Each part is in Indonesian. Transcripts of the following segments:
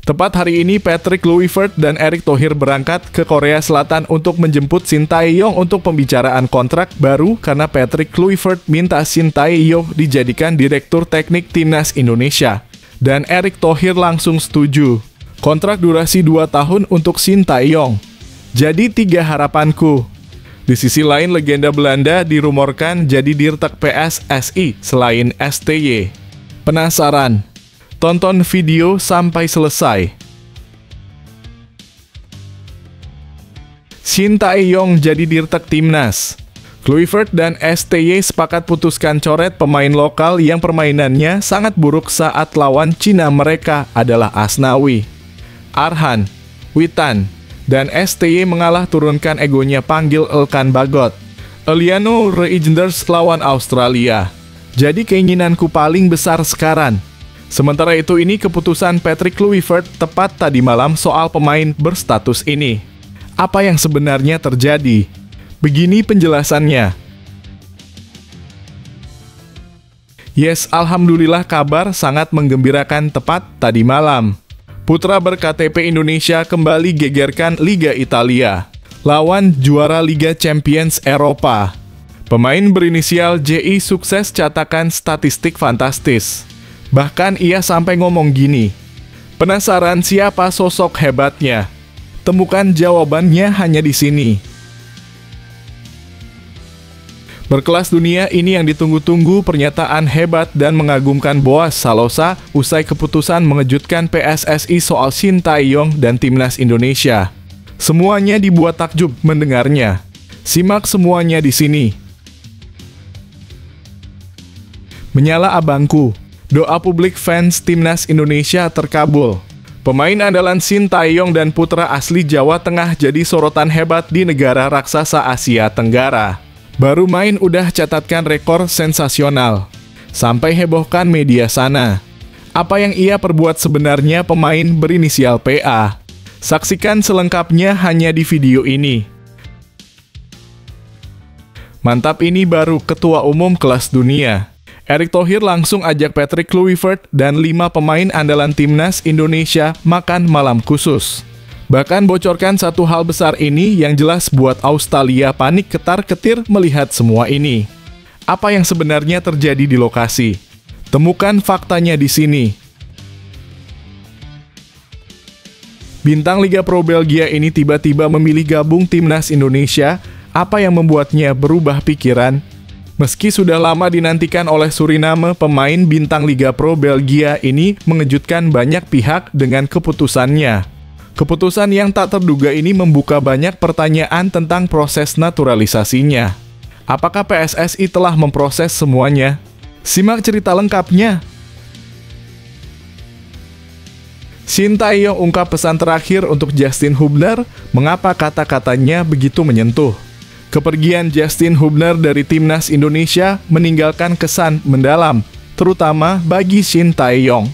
Tepat hari ini, Patrick Kluivert dan Erick Thohir berangkat ke Korea Selatan untuk menjemput Shin Tae-yong untuk pembicaraan kontrak baru karena Patrick Kluivert minta Shin Tae-yong dijadikan Direktur Teknik Timnas Indonesia. Dan Erick Thohir langsung setuju. Kontrak durasi 2 tahun untuk Shin Tae-yong. Jadi 3 harapanku. Di sisi lain, legenda Belanda dirumorkan jadi Dirtek PSSI selain STY. Penasaran? Tonton video sampai selesai. Shin Tae-yong jadi Dirtek Timnas. Kluivert dan STY sepakat putuskan coret pemain lokal yang permainannya sangat buruk saat lawan Cina. Mereka adalah Asnawi, Arhan, Witan, dan STY mengalah turunkan egonya panggil Elkan Bagot. Eliano Reijnders lawan Australia. Jadi keinginanku paling besar sekarang. Sementara itu ini keputusan Patrick Kluivert tepat tadi malam soal pemain berstatus ini. Apa yang sebenarnya terjadi? Begini penjelasannya. Yes, alhamdulillah kabar sangat menggembirakan tepat tadi malam. Putra berKTP Indonesia kembali gegerkan Liga Italia. Lawan juara Liga Champions Eropa. Pemain berinisial JI sukses catakan statistik fantastis. Bahkan ia sampai ngomong gini, penasaran siapa sosok hebatnya? Temukan jawabannya hanya di sini. Berkelas dunia ini yang ditunggu-tunggu pernyataan hebat dan mengagumkan Boaz Salosa usai keputusan mengejutkan PSSI soal Shin Tae-yong dan Timnas Indonesia. Semuanya dibuat takjub mendengarnya. Simak semuanya di sini. Menyala abangku. Doa publik fans Timnas Indonesia terkabul. Pemain andalan Shin Tae-yong dan putra asli Jawa Tengah jadi sorotan hebat di negara raksasa Asia Tenggara. Baru main udah catatkan rekor sensasional. Sampai hebohkan media sana. Apa yang ia perbuat sebenarnya pemain berinisial PA? Saksikan selengkapnya hanya di video ini. Mantap, ini baru ketua umum kelas dunia. Erick Thohir langsung ajak Patrick Kluivert dan 5 pemain andalan Timnas Indonesia makan malam khusus. Bahkan bocorkan satu hal besar ini yang jelas buat Australia panik ketar-ketir melihat semua ini. Apa yang sebenarnya terjadi di lokasi? Temukan faktanya di sini. Bintang Liga Pro Belgia ini tiba-tiba memilih gabung Timnas Indonesia. Apa yang membuatnya berubah pikiran? Meski sudah lama dinantikan oleh Suriname, pemain bintang Liga Pro Belgia ini mengejutkan banyak pihak dengan keputusannya. Keputusan yang tak terduga ini membuka banyak pertanyaan tentang proses naturalisasinya. Apakah PSSI telah memproses semuanya? Simak cerita lengkapnya. Shin Tae-yong ungkap pesan terakhir untuk Justin Hubner, mengapa kata-katanya begitu menyentuh. Kepergian Justin Hubner dari Timnas Indonesia meninggalkan kesan mendalam, terutama bagi Shin Tae-yong.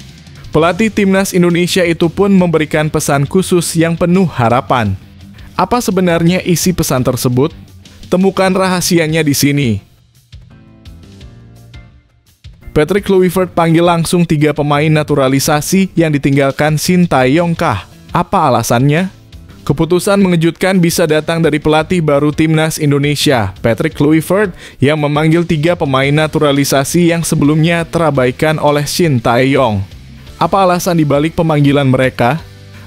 Pelatih Timnas Indonesia itu pun memberikan pesan khusus yang penuh harapan. Apa sebenarnya isi pesan tersebut? Temukan rahasianya di sini. Patrick Kluivert panggil langsung 3 pemain naturalisasi yang ditinggalkan Shin Tae-yong kah? Apa alasannya? Keputusan mengejutkan bisa datang dari pelatih baru Timnas Indonesia, Patrick Kluivert, yang memanggil 3 pemain naturalisasi yang sebelumnya terabaikan oleh Shin Tae-yong. Apa alasan dibalik pemanggilan mereka?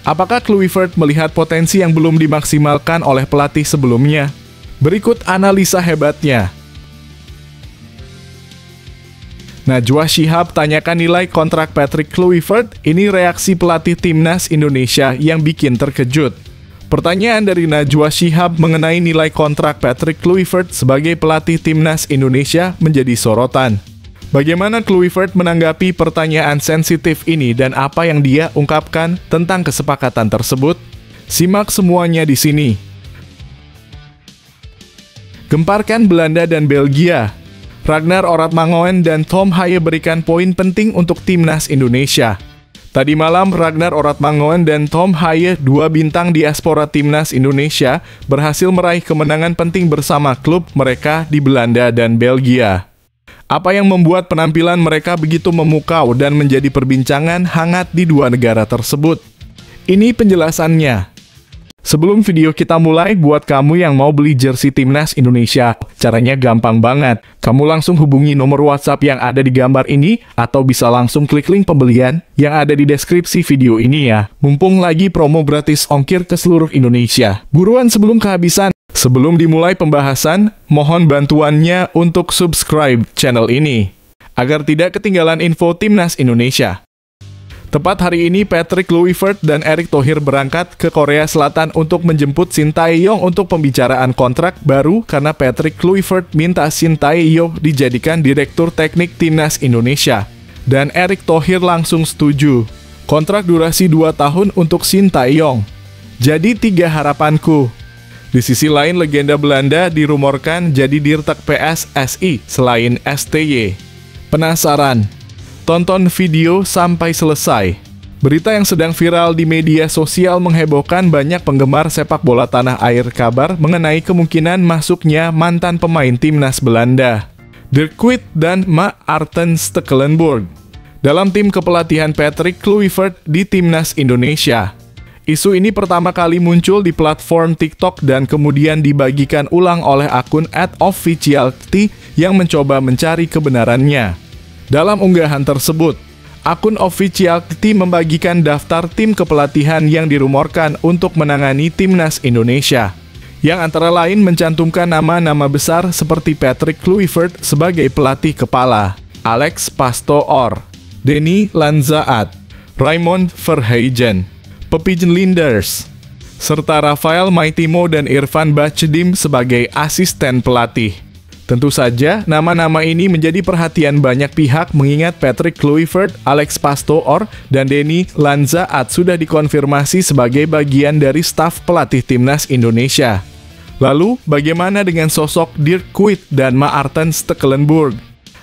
Apakah Kluivert melihat potensi yang belum dimaksimalkan oleh pelatih sebelumnya? Berikut analisa hebatnya. Najwa Shihab tanyakan nilai kontrak Patrick Kluivert, ini reaksi pelatih Timnas Indonesia yang bikin terkejut. Pertanyaan dari Najwa Shihab mengenai nilai kontrak Patrick Kluivert sebagai pelatih Timnas Indonesia menjadi sorotan. Bagaimana Kluivert menanggapi pertanyaan sensitif ini dan apa yang dia ungkapkan tentang kesepakatan tersebut? Simak semuanya di sini. Gemparkan Belanda dan Belgia. Ragnar Oratmangoen dan Tom Haye berikan poin penting untuk Timnas Indonesia. Tadi malam, Ragnar Oratmangoen dan Tom Haye, 2 bintang diaspora Timnas Indonesia, berhasil meraih kemenangan penting bersama klub mereka di Belanda dan Belgia. Apa yang membuat penampilan mereka begitu memukau dan menjadi perbincangan hangat di 2 negara tersebut? Ini penjelasannya. Sebelum video kita mulai, buat kamu yang mau beli jersey Timnas Indonesia, caranya gampang banget. Kamu langsung hubungi nomor WhatsApp yang ada di gambar ini, atau bisa langsung klik link pembelian yang ada di deskripsi video ini ya. Mumpung lagi promo gratis ongkir ke seluruh Indonesia. Buruan sebelum kehabisan. Sebelum dimulai pembahasan, mohon bantuannya untuk subscribe channel ini, agar tidak ketinggalan info Timnas Indonesia. Tepat hari ini, Patrick Kluivert dan Erick Thohir berangkat ke Korea Selatan untuk menjemput Shin Tae-yong untuk pembicaraan kontrak baru karena Patrick Kluivert minta Shin Tae-yong dijadikan Direktur Teknik Timnas Indonesia. Dan Erick Thohir langsung setuju. Kontrak durasi 2 tahun untuk Shin Tae-yong. Jadi 3 harapanku. Di sisi lain, legenda Belanda dirumorkan jadi Dirtek PSSI selain STY. Penasaran? Tonton video sampai selesai. Berita yang sedang viral di media sosial menghebohkan banyak penggemar sepak bola tanah air. Kabar mengenai kemungkinan masuknya mantan pemain timnas Belanda, Dirk Kuyt dan Maarten Stekelenburg, dalam tim kepelatihan Patrick Kluivert di timnas Indonesia. Isu ini pertama kali muncul di platform TikTok dan kemudian dibagikan ulang oleh akun @officialty yang mencoba mencari kebenarannya. Dalam unggahan tersebut, akun Officialty membagikan daftar tim kepelatihan yang dirumorkan untuk menangani timnas Indonesia, yang antara lain mencantumkan nama-nama besar seperti Patrick Kluivert sebagai pelatih kepala, Alex Pastoor, Denny Lanzaat, Raymond Verheijen, Pepijn Linders, serta Rafael Maitimo dan Irfan Bahcedim sebagai asisten pelatih. Tentu saja, nama-nama ini menjadi perhatian banyak pihak mengingat Patrick Kluivert, Alex Pastoor, dan Denny Lanzaat sudah dikonfirmasi sebagai bagian dari staf pelatih timnas Indonesia. Lalu, bagaimana dengan sosok Dirk Kuyt dan Maarten Stekelenburg?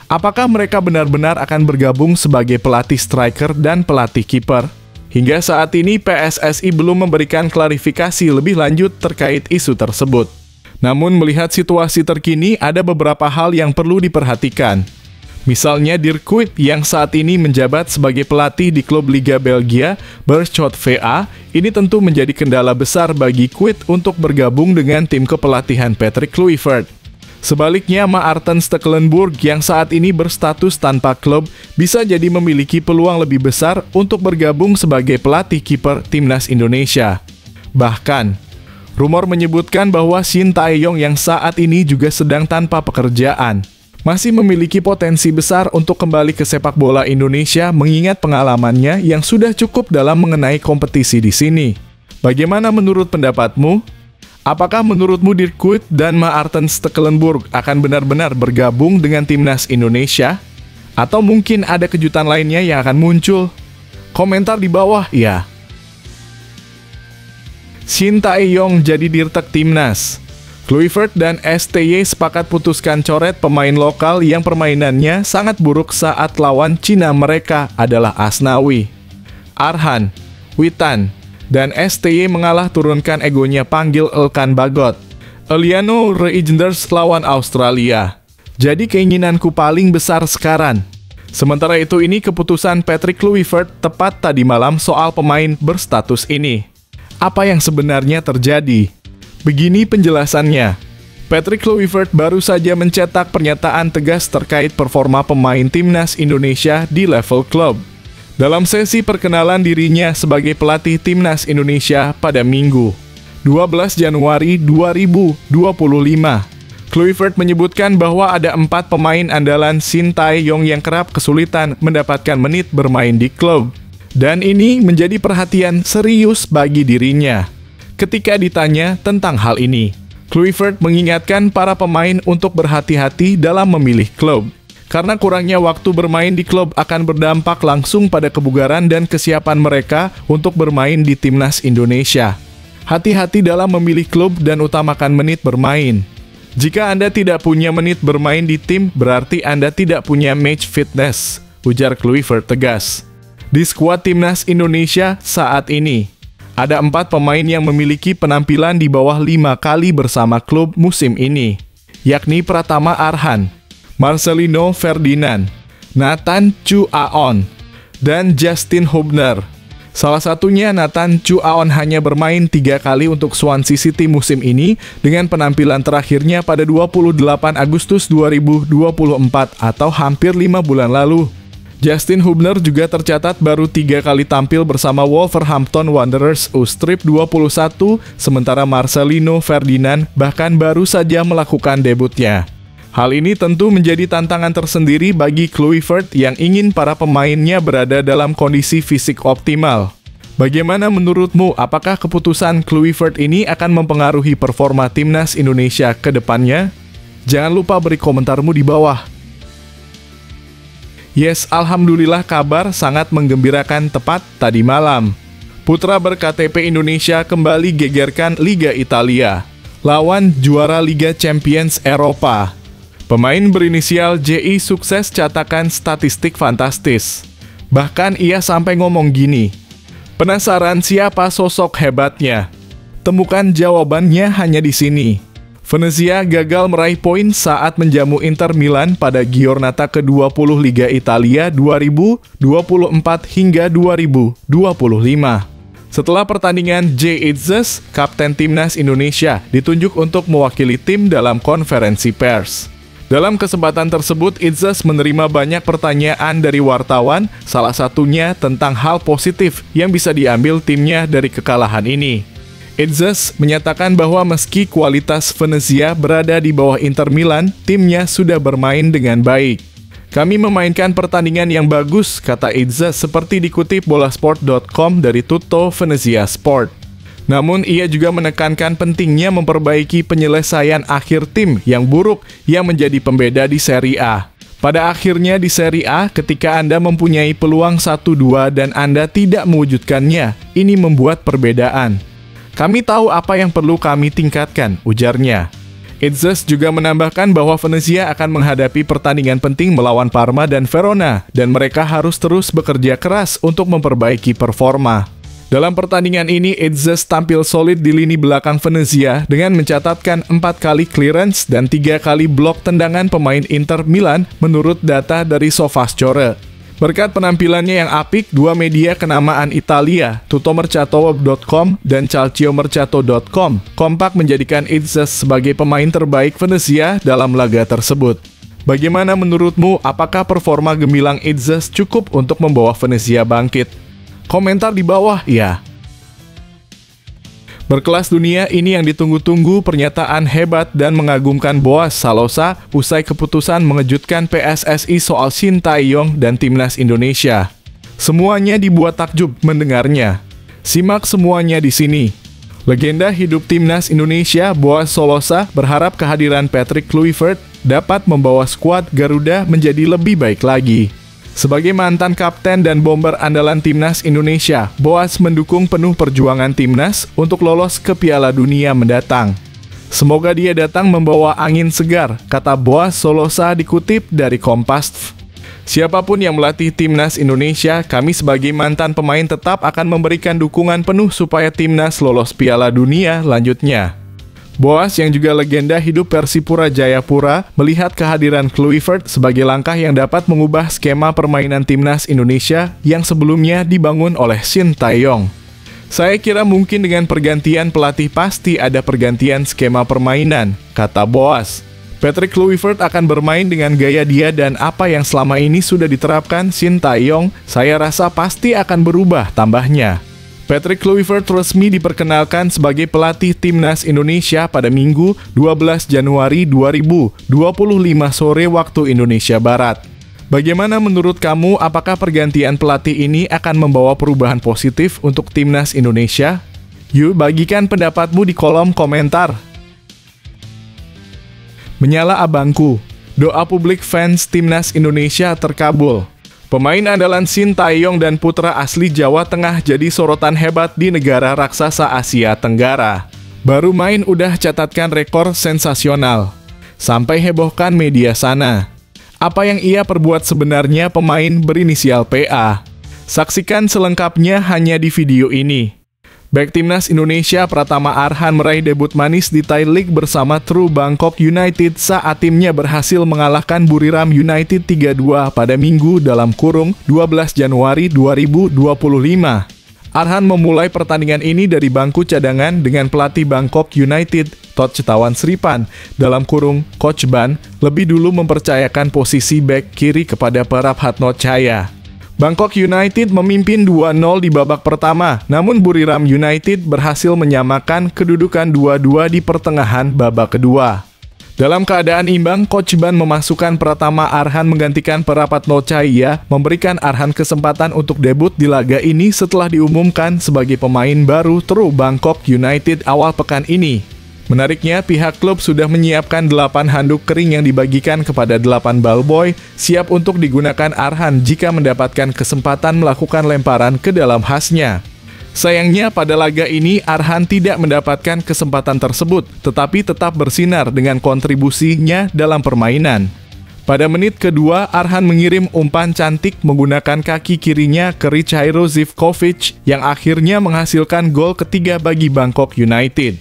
Apakah mereka benar-benar akan bergabung sebagai pelatih striker dan pelatih kiper? Hingga saat ini, PSSI belum memberikan klarifikasi lebih lanjut terkait isu tersebut. Namun melihat situasi terkini, ada beberapa hal yang perlu diperhatikan. Misalnya Dirk Kuyt yang saat ini menjabat sebagai pelatih di klub Liga Belgia, Beerschot VA, ini tentu menjadi kendala besar bagi Kuyt untuk bergabung dengan tim kepelatihan Patrick Kluivert. Sebaliknya, Maarten Stekelenburg yang saat ini berstatus tanpa klub bisa jadi memiliki peluang lebih besar untuk bergabung sebagai pelatih kiper timnas Indonesia. Bahkan, rumor menyebutkan bahwa Shin Tae-yong yang saat ini juga sedang tanpa pekerjaan masih memiliki potensi besar untuk kembali ke sepak bola Indonesia mengingat pengalamannya yang sudah cukup dalam mengenai kompetisi di sini. Bagaimana menurut pendapatmu? Apakah menurutmu Dirk Kuyt dan Maarten Stekelenburg akan benar-benar bergabung dengan timnas Indonesia? Atau mungkin ada kejutan lainnya yang akan muncul? Komentar di bawah ya. Shin Tae-yong jadi Dirtek Timnas. Kluivert dan STY sepakat putuskan coret pemain lokal yang permainannya sangat buruk saat lawan Cina. Mereka adalah Asnawi, Arhan, Witan, dan STY mengalah turunkan egonya panggil Elkan Bagot. Eliano Reijnders lawan Australia. Jadi keinginanku paling besar sekarang. Sementara itu ini keputusan Patrick Kluivert tepat tadi malam soal pemain berstatus ini. Apa yang sebenarnya terjadi? Begini penjelasannya. Patrick Kluivert baru saja mencetak pernyataan tegas terkait performa pemain timnas Indonesia di level klub. Dalam sesi perkenalan dirinya sebagai pelatih timnas Indonesia pada Minggu, 12 Januari 2025, Kluivert menyebutkan bahwa ada 4 pemain andalan Shin Tae-yong yang kerap kesulitan mendapatkan menit bermain di klub. Dan ini menjadi perhatian serius bagi dirinya. Ketika ditanya tentang hal ini, Kluivert mengingatkan para pemain untuk berhati-hati dalam memilih klub. Karena kurangnya waktu bermain di klub akan berdampak langsung pada kebugaran dan kesiapan mereka untuk bermain di timnas Indonesia. Hati-hati dalam memilih klub dan utamakan menit bermain. Jika Anda tidak punya menit bermain di tim, berarti Anda tidak punya match fitness, ujar Kluivert tegas. Di skuad timnas Indonesia saat ini, ada 4 pemain yang memiliki penampilan di bawah 5 kali bersama klub musim ini, yakni Pratama Arhan, Marcelino Ferdinand, Nathan Chu Aon, dan Justin Hubner. Salah satunya Nathan Chu Aon hanya bermain 3 kali untuk Swansea City musim ini dengan penampilan terakhirnya pada 28 Agustus 2024 atau hampir 5 bulan lalu. Justin Hubner juga tercatat baru 3 kali tampil bersama Wolverhampton Wanderers U-Strip 21, sementara Marcelino Ferdinand bahkan baru saja melakukan debutnya. Hal ini tentu menjadi tantangan tersendiri bagi Kluivert yang ingin para pemainnya berada dalam kondisi fisik optimal. Bagaimana menurutmu, apakah keputusan Kluivert ini akan mempengaruhi performa timnas Indonesia ke depannya? Jangan lupa beri komentarmu di bawah. Yes, alhamdulillah kabar sangat menggembirakan tepat tadi malam. Putra ber-KTP Indonesia kembali gegerkan Liga Italia, lawan juara Liga Champions Eropa. Pemain berinisial JI sukses catakan statistik fantastis. Bahkan ia sampai ngomong gini, "Penasaran siapa sosok hebatnya? Temukan jawabannya hanya di sini." Venezia gagal meraih poin saat menjamu Inter Milan pada Giornata ke-20 Liga Italia 2024 hingga 2025. Setelah pertandingan, Jay Itzes, kapten timnas Indonesia, ditunjuk untuk mewakili tim dalam konferensi pers. Dalam kesempatan tersebut, Itzes menerima banyak pertanyaan dari wartawan, salah satunya tentang hal positif yang bisa diambil timnya dari kekalahan ini. Itzes menyatakan bahwa meski kualitas Venezia berada di bawah Inter Milan, timnya sudah bermain dengan baik. "Kami memainkan pertandingan yang bagus," kata Itzes seperti dikutip bolasport.com dari Tutto Venezia Sport. Namun, ia juga menekankan pentingnya memperbaiki penyelesaian akhir tim yang buruk yang menjadi pembeda di Serie A. Pada akhirnya di Serie A, ketika Anda mempunyai peluang 1-2 dan Anda tidak mewujudkannya, ini membuat perbedaan. "Kami tahu apa yang perlu kami tingkatkan," ujarnya. Itzes juga menambahkan bahwa Venezia akan menghadapi pertandingan penting melawan Parma dan Verona, dan mereka harus terus bekerja keras untuk memperbaiki performa. Dalam pertandingan ini, Itzes tampil solid di lini belakang Venezia dengan mencatatkan 4 kali clearance dan 3 kali blok tendangan pemain Inter Milan menurut data dari Sofascore. Berkat penampilannya yang apik, 2 media kenamaan Italia, Tuttomercato.com dan Calciomercato.com, kompak menjadikan Itzes sebagai pemain terbaik Venezia dalam laga tersebut. Bagaimana menurutmu, apakah performa gemilang Itzes cukup untuk membawa Venezia bangkit? Komentar di bawah ya. Berkelas dunia, ini yang ditunggu-tunggu pernyataan hebat dan mengagumkan Boaz Salosa usai keputusan mengejutkan PSSI soal Shin Tae-yong dan timnas Indonesia. Semuanya dibuat takjub mendengarnya. Simak semuanya di sini. Legenda hidup timnas Indonesia Boaz Salosa berharap kehadiran Patrick Kluivert dapat membawa skuad Garuda menjadi lebih baik lagi. Sebagai mantan kapten dan bomber andalan timnas Indonesia, Boaz mendukung penuh perjuangan timnas untuk lolos ke Piala Dunia mendatang. "Semoga dia datang membawa angin segar," kata Boaz Salosa dikutip dari Kompas. "Siapapun yang melatih timnas Indonesia, kami sebagai mantan pemain tetap akan memberikan dukungan penuh supaya timnas lolos Piala Dunia," lanjutnya. Boaz yang juga legenda hidup Persipura Jayapura melihat kehadiran Kluivert sebagai langkah yang dapat mengubah skema permainan timnas Indonesia yang sebelumnya dibangun oleh Shin Tae-yong. "Saya kira mungkin dengan pergantian pelatih pasti ada pergantian skema permainan," kata Boaz. "Patrick Kluivert akan bermain dengan gaya dia dan apa yang selama ini sudah diterapkan Shin Tae-yong, saya rasa pasti akan berubah," tambahnya. Patrick Kluivert resmi diperkenalkan sebagai pelatih timnas Indonesia pada Minggu 12 Januari 2025 sore waktu Indonesia Barat. Bagaimana menurut kamu, apakah pergantian pelatih ini akan membawa perubahan positif untuk timnas Indonesia? Yuk bagikan pendapatmu di kolom komentar. Menyala abangku, doa publik fans timnas Indonesia terkabul. Pemain andalan Shin Tae-yong dan putra asli Jawa Tengah jadi sorotan hebat di negara raksasa Asia Tenggara. Baru main udah catatkan rekor sensasional. Sampai hebohkan media sana. Apa yang ia perbuat sebenarnya pemain berinisial PA? Saksikan selengkapnya hanya di video ini. Bek timnas Indonesia Pratama Arhan meraih debut manis di Thai League bersama True Bangkok United saat timnya berhasil mengalahkan Buriram United 3-2 pada Minggu (12 Januari 2025). Arhan memulai pertandingan ini dari bangku cadangan dengan pelatih Bangkok United, Thot Chitawan Sripan, dalam kurung Coach Ban, lebih dulu mempercayakan posisi bek kiri kepada Prabhatno Chaya. Bangkok United memimpin 2-0 di babak pertama, namun Buriram United berhasil menyamakan kedudukan 2-2 di pertengahan babak kedua. Dalam keadaan imbang, Coach Ban memasukkan Pratama Arhan menggantikan Prabhatno Chaya, memberikan Arhan kesempatan untuk debut di laga ini setelah diumumkan sebagai pemain baru True Bangkok United awal pekan ini. Menariknya, pihak klub sudah menyiapkan 8 handuk kering yang dibagikan kepada 8 ballboy, siap untuk digunakan Arhan jika mendapatkan kesempatan melakukan lemparan ke dalam hasnya. Sayangnya pada laga ini Arhan tidak mendapatkan kesempatan tersebut, tetapi tetap bersinar dengan kontribusinya dalam permainan. Pada menit kedua, Arhan mengirim umpan cantik menggunakan kaki kirinya ke Richairo Zivkovic yang akhirnya menghasilkan gol ketiga bagi Bangkok United.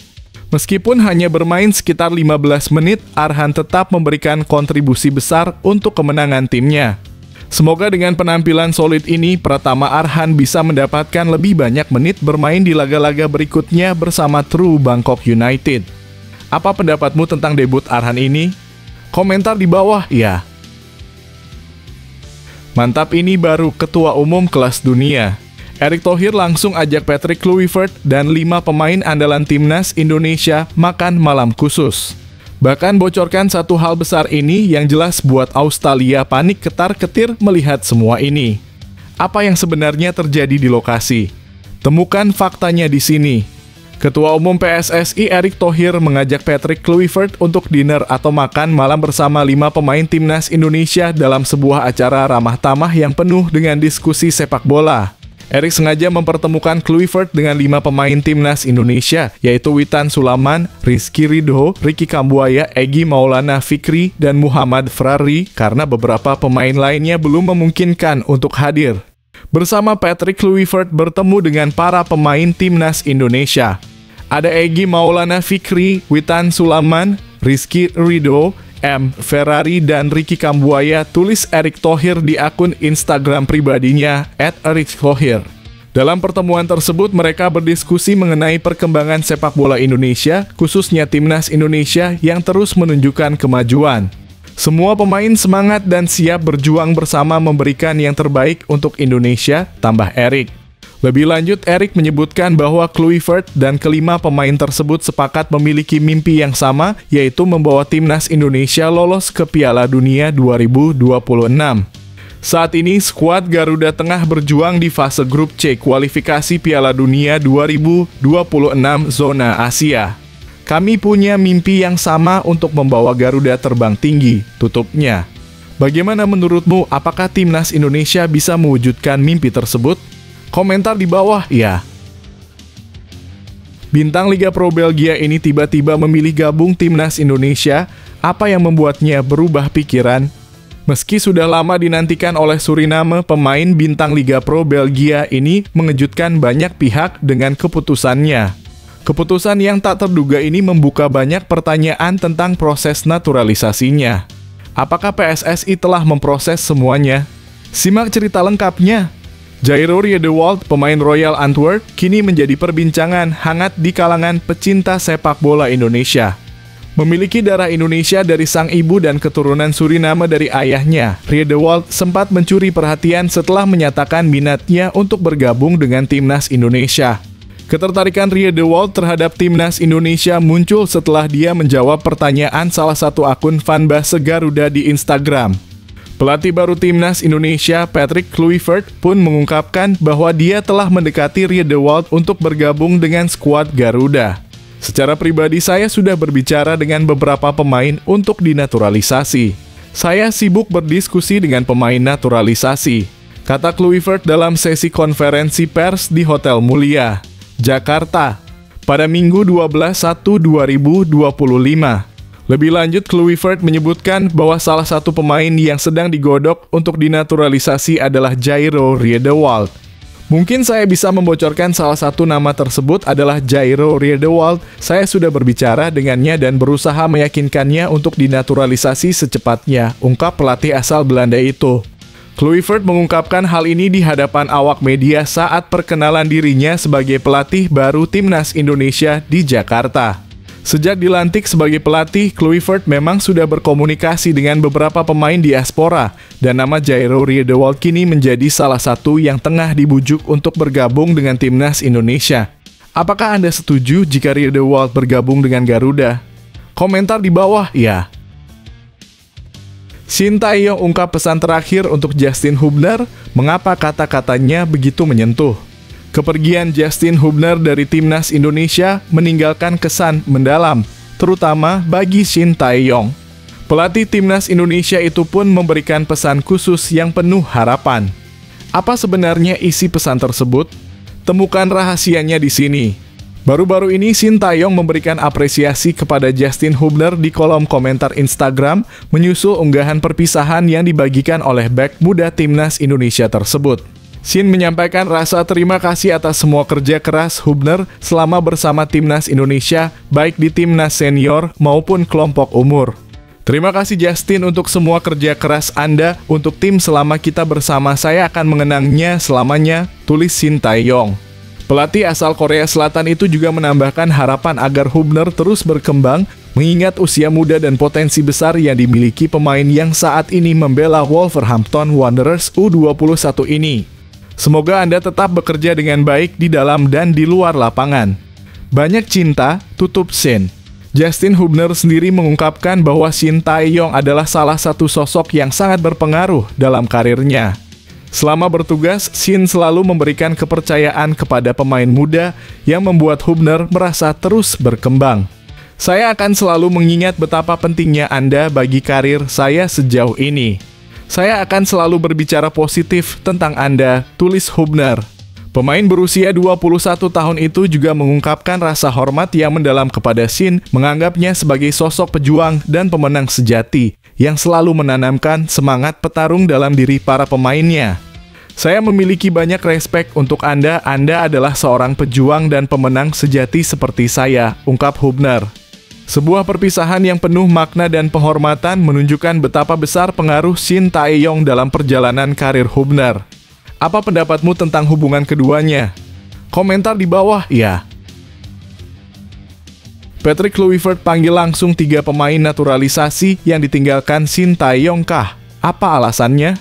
Meskipun hanya bermain sekitar 15 menit, Arhan tetap memberikan kontribusi besar untuk kemenangan timnya. Semoga dengan penampilan solid ini, Pratama Arhan bisa mendapatkan lebih banyak menit bermain di laga-laga berikutnya bersama True Bangkok United. Apa pendapatmu tentang debut Arhan ini? Komentar di bawah ya. Mantap, ini baru ketua umum kelas dunia. Erick Thohir langsung ajak Patrick Kluivert dan 5 pemain andalan timnas Indonesia makan malam khusus. Bahkan bocorkan satu hal besar ini yang jelas buat Australia panik ketar-ketir melihat semua ini. Apa yang sebenarnya terjadi di lokasi? Temukan faktanya di sini. Ketua Umum PSSI Erick Thohir mengajak Patrick Kluivert untuk dinner atau makan malam bersama 5 pemain timnas Indonesia dalam sebuah acara ramah tamah yang penuh dengan diskusi sepak bola. Erick sengaja mempertemukan Kluivert dengan 5 pemain timnas Indonesia, yaitu Witan Sulaiman, Rizky Ridho, Ricky Kambuaya, Egy Maulana Fikri, dan Muhammad Ferrari karena beberapa pemain lainnya belum memungkinkan untuk hadir. Bersama Patrick Kluivert bertemu dengan para pemain timnas Indonesia. Ada Egy Maulana Fikri, Witan Sulaiman, Rizky Ridho, M. Ferrari, dan Ricky Kambuaya, tulis Erick Thohir di akun Instagram pribadinya @erikthohir. Dalam pertemuan tersebut, mereka berdiskusi mengenai perkembangan sepak bola Indonesia, khususnya timnas Indonesia yang terus menunjukkan kemajuan. Semua pemain semangat dan siap berjuang bersama memberikan yang terbaik untuk Indonesia, tambah Erick. Lebih lanjut, Erick menyebutkan bahwa Kluivert dan kelima pemain tersebut sepakat memiliki mimpi yang sama, yaitu membawa timnas Indonesia lolos ke Piala Dunia 2026. Saat ini, skuad Garuda tengah berjuang di fase grup C kualifikasi Piala Dunia 2026 zona Asia. Kami punya mimpi yang sama untuk membawa Garuda terbang tinggi, tutupnya. Bagaimana menurutmu, apakah timnas Indonesia bisa mewujudkan mimpi tersebut? Komentar di bawah ya. Bintang Liga Pro Belgia ini tiba-tiba memilih gabung timnas Indonesia. Apa yang membuatnya berubah pikiran? Meski sudah lama dinantikan oleh Suriname, pemain bintang Liga Pro Belgia ini mengejutkan banyak pihak dengan keputusannya. Keputusan yang tak terduga ini membuka banyak pertanyaan tentang proses naturalisasinya. Apakah PSSI telah memproses semuanya? Simak cerita lengkapnya. Jairo Riedewald, pemain Royal Antwerp, kini menjadi perbincangan hangat di kalangan pecinta sepak bola Indonesia. Memiliki darah Indonesia dari sang ibu dan keturunan Suriname dari ayahnya, Riedewald sempat mencuri perhatian setelah menyatakan minatnya untuk bergabung dengan timnas Indonesia. Ketertarikan Riedewald terhadap timnas Indonesia muncul setelah dia menjawab pertanyaan salah satu akun fanbase Garuda di Instagram. Pelatih baru timnas Indonesia, Patrick Kluivert, pun mengungkapkan bahwa dia telah mendekati Riedewald untuk bergabung dengan skuad Garuda. Secara pribadi, saya sudah berbicara dengan beberapa pemain untuk dinaturalisasi. Saya sibuk berdiskusi dengan pemain naturalisasi, kata Kluivert dalam sesi konferensi pers di Hotel Mulia, Jakarta, pada Minggu 12/1/2025. Lebih lanjut, Kluivert menyebutkan bahwa salah satu pemain yang sedang digodok untuk dinaturalisasi adalah Jairo Riedewald. Mungkin saya bisa membocorkan salah satu nama tersebut adalah Jairo Riedewald. Saya sudah berbicara dengannya dan berusaha meyakinkannya untuk dinaturalisasi secepatnya, ungkap pelatih asal Belanda itu. Kluivert mengungkapkan hal ini di hadapan awak media saat perkenalan dirinya sebagai pelatih baru Timnas Indonesia di Jakarta. Sejak dilantik sebagai pelatih, Kluivert memang sudah berkomunikasi dengan beberapa pemain diaspora, dan nama Jairo Riedewald kini menjadi salah satu yang tengah dibujuk untuk bergabung dengan Timnas Indonesia. Apakah Anda setuju jika Riedewald bergabung dengan Garuda? Komentar di bawah ya. Shin Tae-yong ungkap pesan terakhir untuk Justin Hubner, mengapa kata-katanya begitu menyentuh. Kepergian Justin Hubner dari Timnas Indonesia meninggalkan kesan mendalam, terutama bagi Shin Tae-yong. Pelatih Timnas Indonesia itu pun memberikan pesan khusus yang penuh harapan. Apa sebenarnya isi pesan tersebut? Temukan rahasianya di sini. Baru-baru ini Shin Tae-yong memberikan apresiasi kepada Justin Hubner di kolom komentar Instagram menyusul unggahan perpisahan yang dibagikan oleh bek muda Timnas Indonesia tersebut. Shin menyampaikan rasa terima kasih atas semua kerja keras Hubner selama bersama Timnas Indonesia, baik di Timnas Senior maupun kelompok umur. Terima kasih Justin untuk semua kerja keras Anda untuk tim selama kita bersama, saya akan mengenangnya selamanya, tulis Shin Tae-yong. Pelatih asal Korea Selatan itu juga menambahkan harapan agar Hubner terus berkembang, mengingat usia muda dan potensi besar yang dimiliki pemain yang saat ini membela Wolverhampton Wanderers U21 ini. Semoga Anda tetap bekerja dengan baik di dalam dan di luar lapangan. Banyak cinta, tutup Shin. Justin Hubner sendiri mengungkapkan bahwa Shin Tae-yong adalah salah satu sosok yang sangat berpengaruh dalam karirnya. Selama bertugas, Shin selalu memberikan kepercayaan kepada pemain muda yang membuat Hubner merasa terus berkembang. Saya akan selalu mengingat betapa pentingnya Anda bagi karir saya sejauh ini. Saya akan selalu berbicara positif tentang Anda, tulis Hubner. Pemain berusia 21 tahun itu juga mengungkapkan rasa hormat yang mendalam kepada Shin, menganggapnya sebagai sosok pejuang dan pemenang sejati yang selalu menanamkan semangat petarung dalam diri para pemainnya. Saya memiliki banyak respek untuk Anda adalah seorang pejuang dan pemenang sejati seperti saya, ungkap Hubner. Sebuah perpisahan yang penuh makna dan penghormatan menunjukkan betapa besar pengaruh Shin Tae-yong dalam perjalanan karir Hubner. Apa pendapatmu tentang hubungan keduanya? Komentar di bawah ya. Patrick Kluivert panggil langsung 3 pemain naturalisasi yang ditinggalkan Shin Tae-yong kah? Apa alasannya?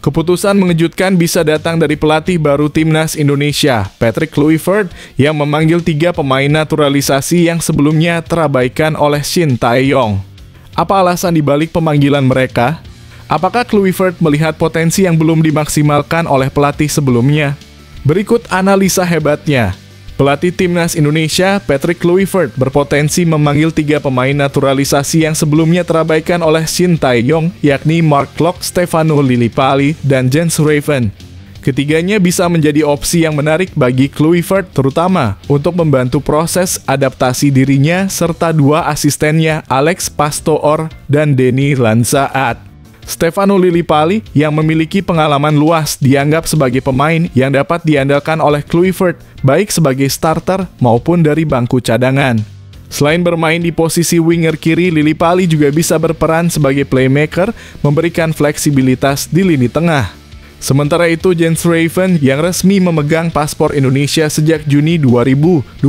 Keputusan mengejutkan bisa datang dari pelatih baru Timnas Indonesia, Patrick Kluivert, yang memanggil 3 pemain naturalisasi yang sebelumnya terabaikan oleh Shin Tae-yong. Apa alasan dibalik pemanggilan mereka? Apakah Kluivert melihat potensi yang belum dimaksimalkan oleh pelatih sebelumnya? Berikut analisa hebatnya. Pelatih Timnas Indonesia, Patrick Kluivert, berpotensi memanggil 3 pemain naturalisasi yang sebelumnya terabaikan oleh Shin Tae-yong, yakni Mark Klok, Stefano Lillipali, dan Jens Raven. Ketiganya bisa menjadi opsi yang menarik bagi Kluivert, terutama untuk membantu proses adaptasi dirinya serta 2 asistennya Alex Pastoor dan Denny Lanzaat. Stefano Lillipali yang memiliki pengalaman luas dianggap sebagai pemain yang dapat diandalkan oleh Kluivert, baik sebagai starter maupun dari bangku cadangan. Selain bermain di posisi winger kiri, Lillipali juga bisa berperan sebagai playmaker, memberikan fleksibilitas di lini tengah. Sementara itu, Jens Raven yang resmi memegang paspor Indonesia sejak Juni 2024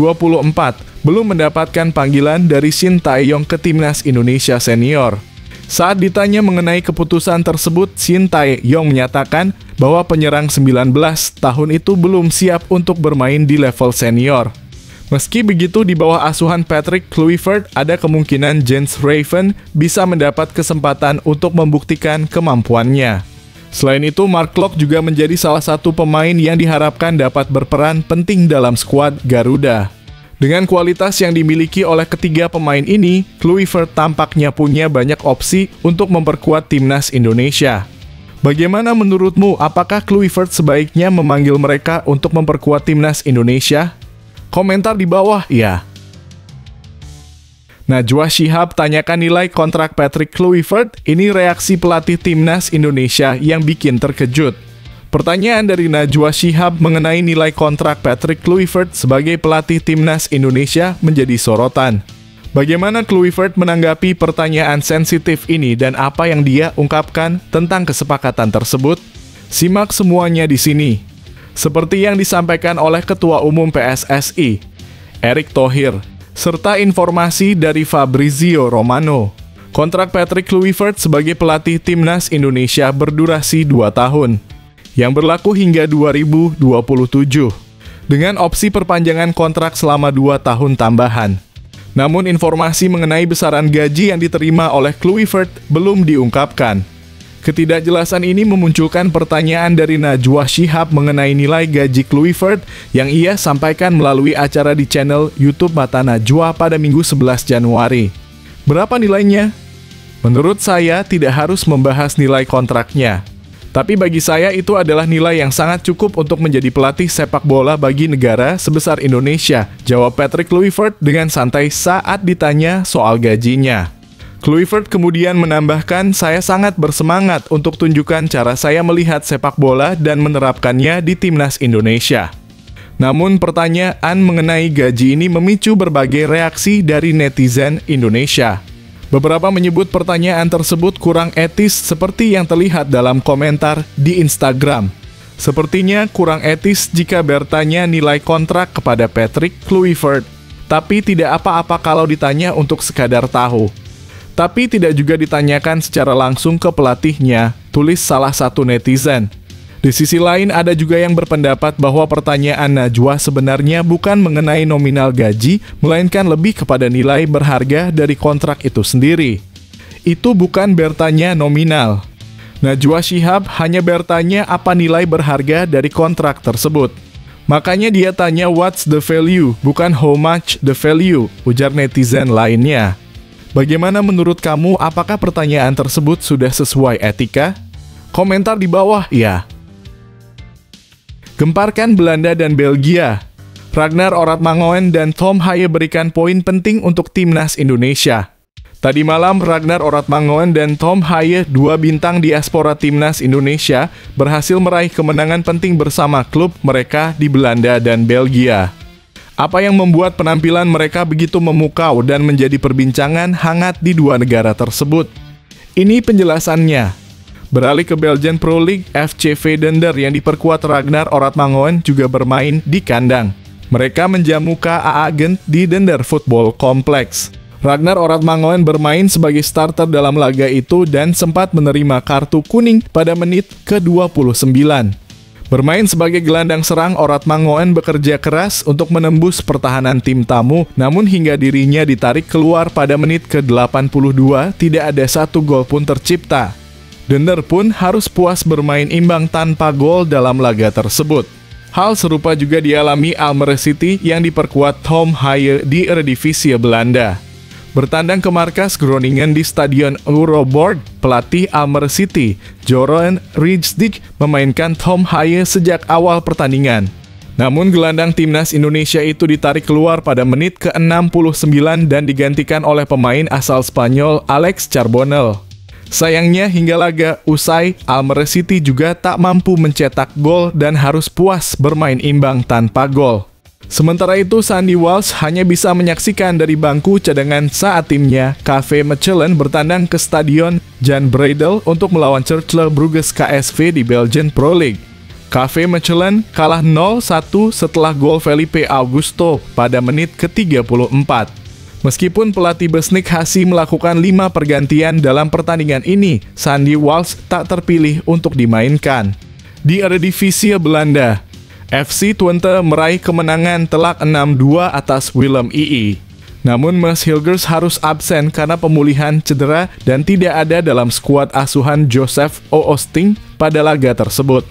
belum mendapatkan panggilan dari Shin Tae-yong ke Timnas Indonesia Senior. Saat ditanya mengenai keputusan tersebut, Shin Tae-yong menyatakan bahwa penyerang 19 tahun itu belum siap untuk bermain di level senior. Meski begitu, di bawah asuhan Patrick Kluivert, ada kemungkinan Jens Raven bisa mendapat kesempatan untuk membuktikan kemampuannya. Selain itu, Mark Klok juga menjadi salah satu pemain yang diharapkan dapat berperan penting dalam skuad Garuda. Dengan kualitas yang dimiliki oleh ketiga pemain ini, Kluivert tampaknya punya banyak opsi untuk memperkuat Timnas Indonesia. Bagaimana menurutmu, apakah Kluivert sebaiknya memanggil mereka untuk memperkuat Timnas Indonesia? Komentar di bawah ya. Najwa Shihab tanyakan nilai kontrak Patrick Kluivert, ini reaksi pelatih Timnas Indonesia yang bikin terkejut. Pertanyaan dari Najwa Shihab mengenai nilai kontrak Patrick Kluivert sebagai pelatih Timnas Indonesia menjadi sorotan. Bagaimana Kluivert menanggapi pertanyaan sensitif ini dan apa yang dia ungkapkan tentang kesepakatan tersebut? Simak semuanya di sini. Seperti yang disampaikan oleh Ketua Umum PSSI, Erick Thohir, serta informasi dari Fabrizio Romano. Kontrak Patrick Kluivert sebagai pelatih Timnas Indonesia berdurasi 2 tahun, yang berlaku hingga 2027, dengan opsi perpanjangan kontrak selama 2 tahun tambahan. Namun informasi mengenai besaran gaji yang diterima oleh Kluivert belum diungkapkan. Ketidakjelasan ini memunculkan pertanyaan dari Najwa Shihab mengenai nilai gaji Kluivert yang ia sampaikan melalui acara di channel YouTube Mata Najwa pada Minggu 11 Januari. Berapa nilainya? Menurut saya tidak harus membahas nilai kontraknya. Tapi bagi saya itu adalah nilai yang sangat cukup untuk menjadi pelatih sepak bola bagi negara sebesar Indonesia, jawab Patrick Kluivert dengan santai saat ditanya soal gajinya. Kluivert kemudian menambahkan, saya sangat bersemangat untuk tunjukkan cara saya melihat sepak bola dan menerapkannya di Timnas Indonesia. Namun pertanyaan mengenai gaji ini memicu berbagai reaksi dari netizen Indonesia. Beberapa menyebut pertanyaan tersebut kurang etis seperti yang terlihat dalam komentar di Instagram. Sepertinya kurang etis jika bertanya nilai kontrak kepada Patrick Kluivert, tapi tidak apa-apa kalau ditanya untuk sekadar tahu. Tapi tidak juga ditanyakan secara langsung ke pelatihnya, tulis salah satu netizen. Di sisi lain ada juga yang berpendapat bahwa pertanyaan Najwa sebenarnya bukan mengenai nominal gaji, melainkan lebih kepada nilai berharga dari kontrak itu sendiri. Itu bukan bertanya nominal. Najwa Shihab hanya bertanya apa nilai berharga dari kontrak tersebut. Makanya dia tanya what's the value, bukan how much the value, ujar netizen lainnya. Bagaimana menurut kamu, apakah pertanyaan tersebut sudah sesuai etika? Komentar di bawah ya. Gemparkan Belanda dan Belgia. Ragnar Oratmangoen dan Tom Haye berikan poin penting untuk Timnas Indonesia. Tadi malam, Ragnar Oratmangoen dan Tom Haye, 2 bintang diaspora Timnas Indonesia, berhasil meraih kemenangan penting bersama klub mereka di Belanda dan Belgia. Apa yang membuat penampilan mereka begitu memukau dan menjadi perbincangan hangat di 2 negara tersebut? Ini penjelasannya. Beralih ke Belgian Pro League, FC Vedender yang diperkuat Ragnar Oratmangoen juga bermain di kandang. Mereka menjamu KAA Gent di Dender Football Complex. Ragnar Oratmangoen bermain sebagai starter dalam laga itu dan sempat menerima kartu kuning pada menit ke-29. Bermain sebagai gelandang serang, Oratmangoen bekerja keras untuk menembus pertahanan tim tamu, namun hingga dirinya ditarik keluar pada menit ke-82, tidak ada 1 gol pun tercipta. Dender pun harus puas bermain imbang tanpa gol dalam laga tersebut. Hal serupa juga dialami Almere City yang diperkuat Tom Haye di Eredivisie Belanda. Bertandang ke markas Groningen di Stadion Euroborg, pelatih Almere City, Joran Rijdijk, memainkan Tom Haye sejak awal pertandingan. Namun gelandang Timnas Indonesia itu ditarik keluar pada menit ke-69 dan digantikan oleh pemain asal Spanyol Alex Charbonel. Sayangnya hingga laga usai, Almere City juga tak mampu mencetak gol dan harus puas bermain imbang tanpa gol. Sementara itu, Sandy Walsh hanya bisa menyaksikan dari bangku cadangan saat timnya KV Mechelen bertandang ke Stadion Jan Breydel untuk melawan Cercle Brugge KSV di Belgian Pro League. KV Mechelen kalah 0-1 setelah gol Felipe Augusto pada menit ke-34. Meskipun pelatih Besnik Hasi melakukan 5 pergantian dalam pertandingan ini, Sandy Walsh tak terpilih untuk dimainkan. Di Eredivisie Belanda, FC Twente meraih kemenangan telak 6-2 atas Willem II. Namun Mas Hilgers harus absen karena pemulihan cedera dan tidak ada dalam skuad asuhan Joseph Oosting pada laga tersebut.